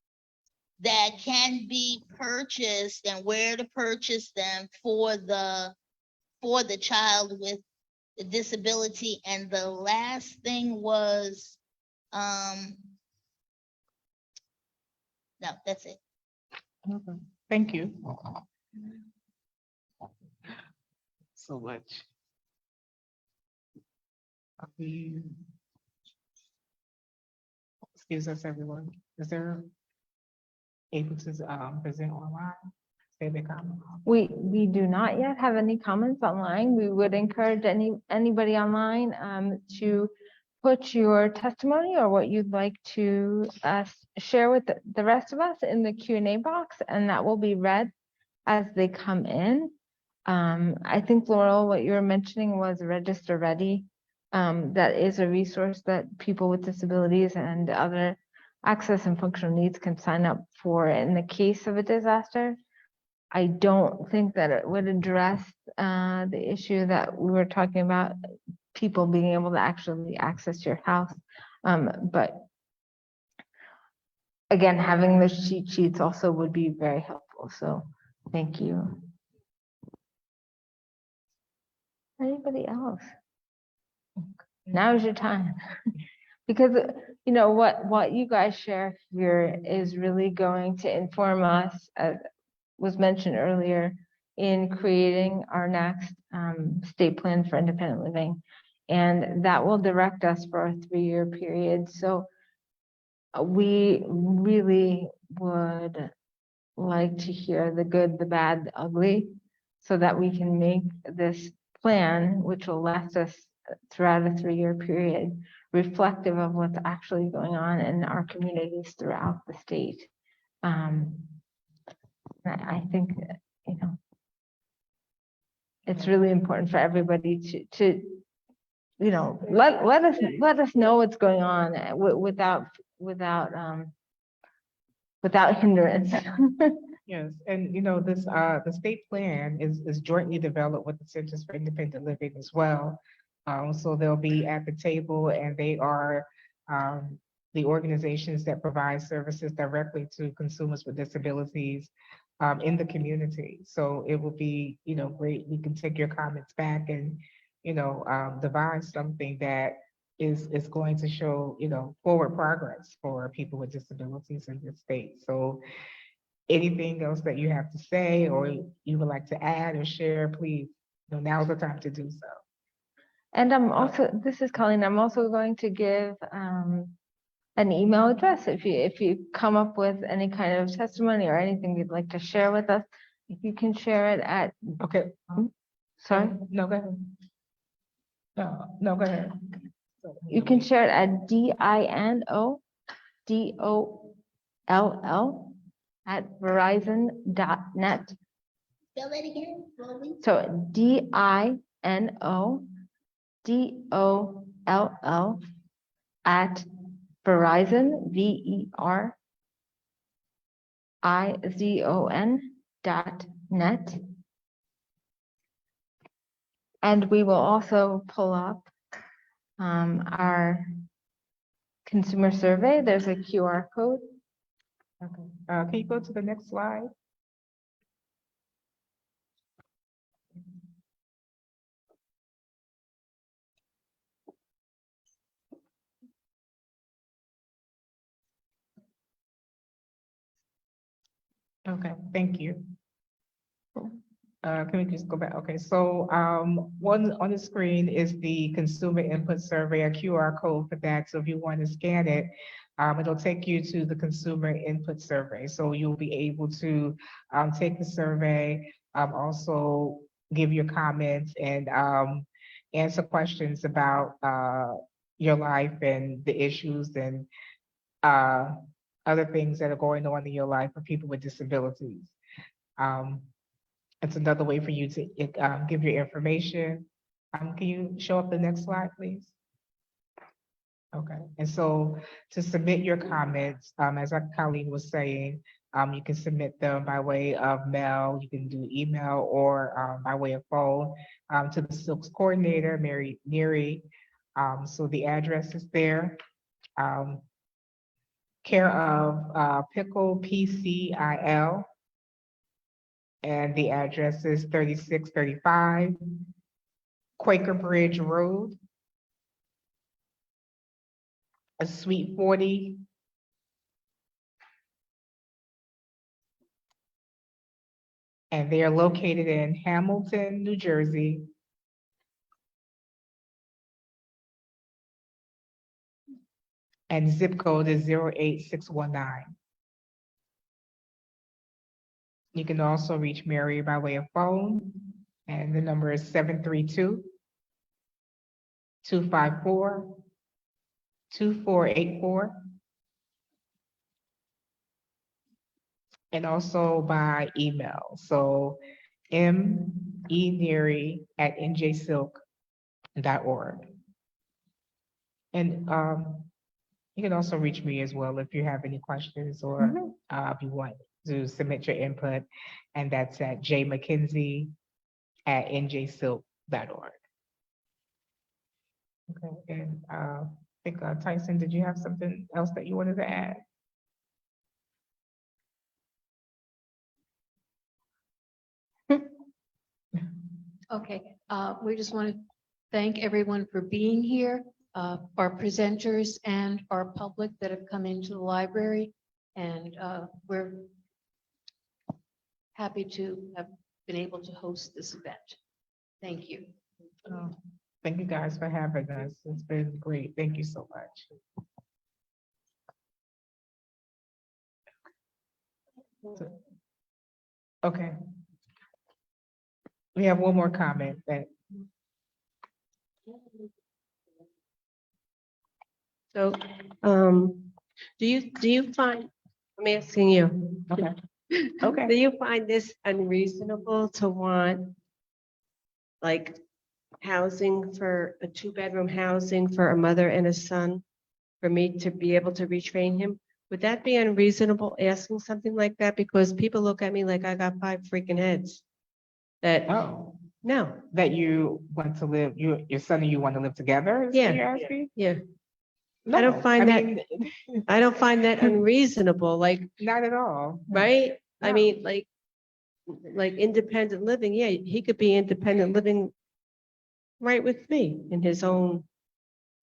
that can be purchased and where to purchase them for the child with the disability. And the last thing was, no, that's it. Okay, thank you. So much. Excuse us, everyone. Is there able to present online? Say the comment. We do not yet have any comments online. We would encourage anybody online to put your testimony or what you'd like to share with the rest of us in the Q&A box, and that will be read as they come in. I think, Laurel, what you were mentioning was Register Ready. That is a resource that people with disabilities and other access and functional needs can sign up for in the case of a disaster. I don't think that it would address the issue that we were talking about, people being able to actually access your house. But again, having the cheat sheets also would be very helpful. So thank you. Anybody else? Now's your time. Because you know what you guys share here is really going to inform us, as was mentioned earlier, in creating our next state plan for independent living. And that will direct us for a 3-year period. So we really would like to hear the good, the bad, the ugly, so that we can make this plan, which will last us throughout a 3-year period, reflective of what's actually going on in our communities throughout the state. I think that, you know, it's really important for everybody to you know, let us know what's going on without hindrance. Yes, and you know, this the state plan is jointly developed with the Centers for Independent Living as well. So they'll be at the table, and they are the organizations that provide services directly to consumers with disabilities in the community. So it will be, you know, great. We can take your comments back and, you know, devise something that is going to show, you know, forward progress for people with disabilities in this state. So anything else that you have to say or you would like to add or share, please, you know, now's the time to do so. And I'm also, this is Colleen, I'm also going to give an email address if you come up with any kind of testimony or anything you'd like to share with us. If you can share it at, okay. Sorry? No, go ahead. No, go ahead. You can share it at DINODOLL@verizon.net. Spell that again, slowly. So DINODOLL at Verizon, VERIZON.net. And we will also pull up our consumer survey. There's a QR code. Okay. Can you go to the next slide? Okay, thank you. Can we just go back? Okay, so one on the screen is the consumer input survey, a QR code for that. So if you want to scan it, it'll take you to the consumer input survey. So you'll be able to take the survey, also give your comments and answer questions about your life and the issues and other things that are going on in your life for people with disabilities. It's another way for you to give your information Can you show up the next slide, please? Okay, and so to submit your comments, as our colleague was saying, you can submit them by way of mail, you can do email or by way of phone to the Silks coordinator, Mary Neary. So the address is there. Care of Pickle PCIL. And the address is 3635 Quaker Bridge Road, Suite 40. And they are located in Hamilton, New Jersey. And zip code is 08619. You can also reach Mary by way of phone, and the number is 732-254-2484. And also by email. So meneary@njsilk.org. And you can also reach me as well if you have any questions or if you want to submit your input. And that's at jmckenzie@njsilk.org. Okay, and I think Tyson, did you have something else that you wanted to add? Okay, we just want to thank everyone for being here, our presenters and our public that have come into the library. And we're happy to have been able to host this event. Thank you. Thank you guys for having us. It's been great. Thank you so much. Okay. We have one more comment that. So, do you find, I'm asking you. Okay. Okay. Do you find this unreasonable to want like housing for a 2-bedroom housing for a mother and a son for me to be able to retrain him? Would that be unreasonable asking something like that? Because people look at me like I got 5 freaking heads. That, Oh, no, that you want to live, your son and you want to live together? Is what Yeah. you're asking? yeah. No, I don't find that, mean, I don't find that unreasonable, like, not at all. right? I No. mean, like independent living, yeah, he could be independent living right with me in his own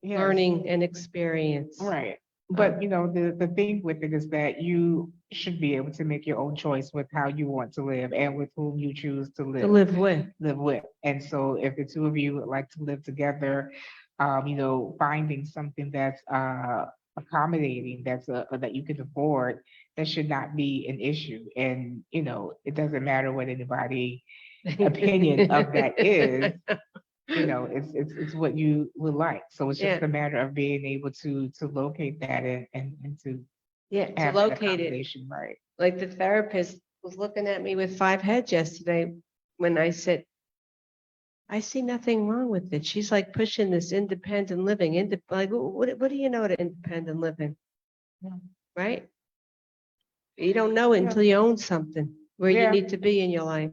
Yes. learning and experience. Right. But you know, the thing with it is that you should be able to make your own choice with how you want to live and with whom you choose to live. To live with. Live with. And so if the two of you would like to live together, you know, finding something that's accommodating, that you can afford, that should not be an issue. And you know, it doesn't matter what anybody opinion of that is. You know, it's what you would like. So it's just Yeah. a matter of being able to locate that and to Yeah, to have that locate it. accommodation, right? Like the therapist was looking at me with 5 heads yesterday when I said, I see nothing wrong with it. She's like pushing this independent living, like, what do you know to independent living? Yeah. Right? You don't know it until you own something where you Yeah. need to be in your life.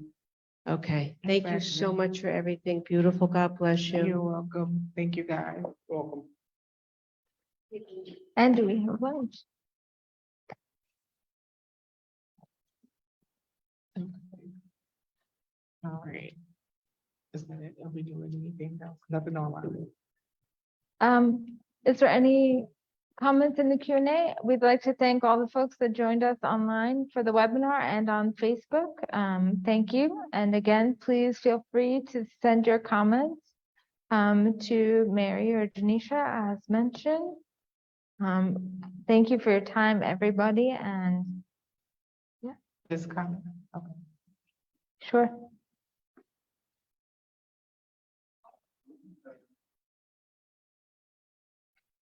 Okay, thank you so Exactly. much for everything. Beautiful. God bless you. You're welcome. Thank you, guys. Welcome. And do we have lunch? All right. Is that it? Are we doing anything else? Nothing online. Is there any comments in the Q&A? We'd like to thank all the folks that joined us online for the webinar and on Facebook. Thank you. And again, please feel free to send your comments to Mary or Janisha as mentioned. Thank you for your time, everybody. And This comment. Okay. sure.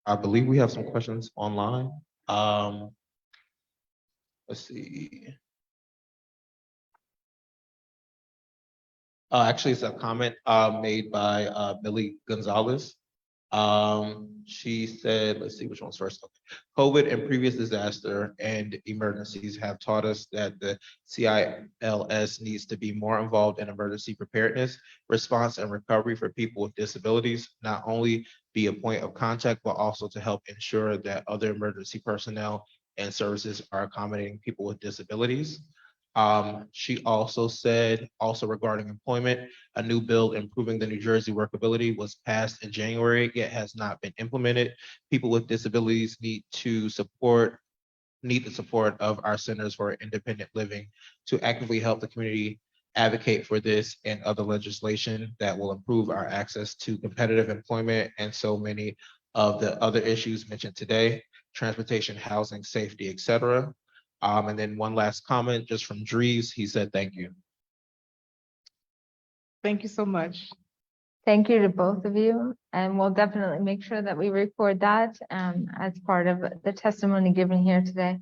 I believe we have some questions online. Let's see. Actually, it's a comment made by Millie Gonzalez. She said, let's see which one's first. Okay. COVID and previous disaster and emergencies have taught us that the CILS needs to be more involved in emergency preparedness, response, and recovery for people with disabilities, not only be a point of contact, but also to help ensure that other emergency personnel and services are accommodating people with disabilities. She also said, also regarding employment, a new bill improving the New Jersey workability was passed in January, yet has not been implemented. People with disabilities need the support of our centers for independent living to actively help the community advocate for this and other legislation that will improve our access to competitive employment and so many of the other issues mentioned today, transportation, housing, safety, etc. And then one last comment just from Dries. He said, thank you. Thank you so much. Thank you to both of you, and we'll definitely make sure that we record that as part of the testimony given here today.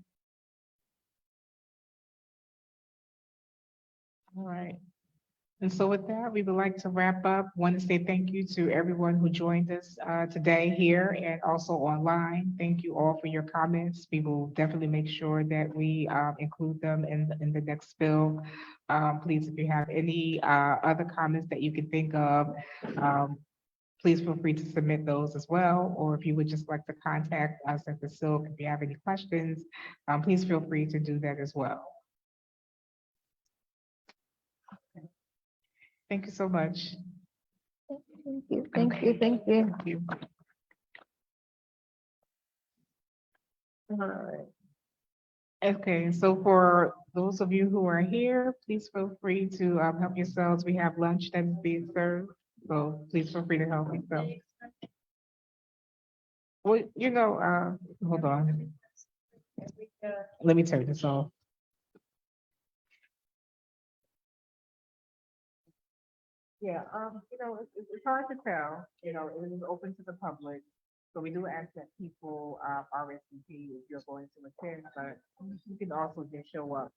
All right. And so with that, we would like to wrap up. Want to say thank you to everyone who joined us today here and also online. Thank you all for your comments. We will definitely make sure that we include them in the next bill. Please, if you have any other comments that you can think of, please feel free to submit those as well. Or if you would just like to contact us at the Silk, if you have any questions, please feel free to do that as well. Thank you so much. Thank you, thank you, thank you. Thank you. All right. Okay, so for those of you who are here, please feel free to help yourselves. We have lunch that is being served, so please feel free to help yourself. Well, you know, hold on. Let me turn this off. Yeah, you know, it's hard to tell, you know, it is open to the public. So we do ask that people RSVP if you're going to attend, but you can also just show up